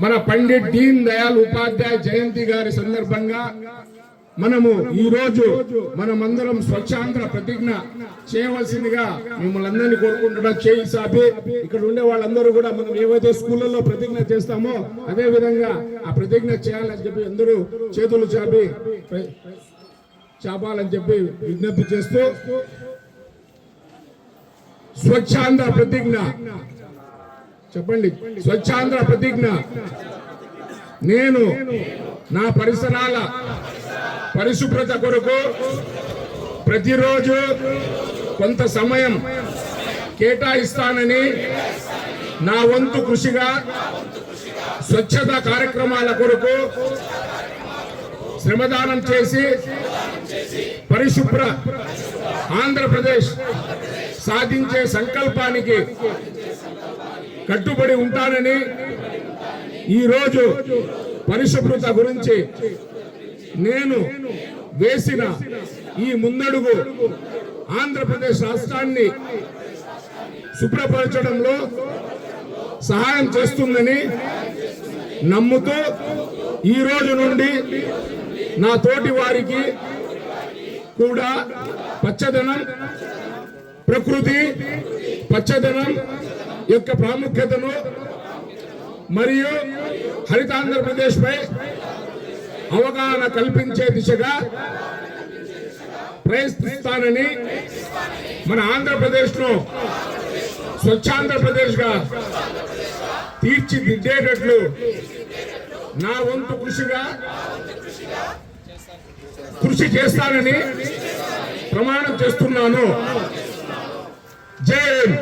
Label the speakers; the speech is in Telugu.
Speaker 1: మన పండిట్ దీన్ దయాళ్ ఉపాధ్యాయ జయంతి గారి సందర్భంగా మనము ఈ రోజు మనమందరం స్వచ్ఛాంధ్ర ప్రతిజ్ఞ చేయవలసిందిగా మిమ్మల్ని అందరినీ కోరుకుంటున్నా. చేయి సాపి ఇక్కడ ఉండే వాళ్ళందరూ కూడా మనం ఏవైతే స్కూళ్ళల్లో ప్రతిజ్ఞ చేస్తామో అదే విధంగా ఆ ప్రతిజ్ఞ చేయాలని చెప్పి అందరూ చేతులు చాపాలని చెప్పి విజ్ఞప్తి చేస్తూ స్వచ్ఛాంధ్ర ప్రతిజ్ఞ చెప్పండి. స్వచ్ఛాంధ్ర ప్రతిజ్ఞ. నేను నా పరిసరాల పరిశుభ్రత కొరకు ప్రతిరోజు కొంత సమయం కేటాయిస్తానని నా వంతు కృషిగా స్వచ్ఛత కార్యక్రమాల కొరకు శ్రమదానం చేసి పరిశుభ్ర ఆంధ్రప్రదేశ్ సాధించే సంకల్పానికి కట్టుబడి ఉంటానని ఈరోజు పరిశుభ్రత గురించి నేను వేసిన ఈ ముందడుగు ఆంధ్రప్రదేశ్ రాష్ట్రాన్ని శుభ్రపరచడంలో సహాయం చేస్తుందని నమ్ముతూ ఈ రోజు నుండి నా తోటి వారికి కూడా పచ్చదనం, ప్రకృతి పచ్చదనం యొక్క ప్రాముఖ్యతను మరియు హరితాంధ్రప్రదేశ్ పై అవగాహన కల్పించే దిశగా ప్రయత్నిస్తానని మన ఆంధ్రప్రదేశ్ ను స్వచ్ఛాంధ్రప్రదేశ్ గా తీర్చిదిద్దేటట్లు నా వంతు కృషి చేస్తానని ప్రమాణం చేస్తున్నాను. జై హింద్.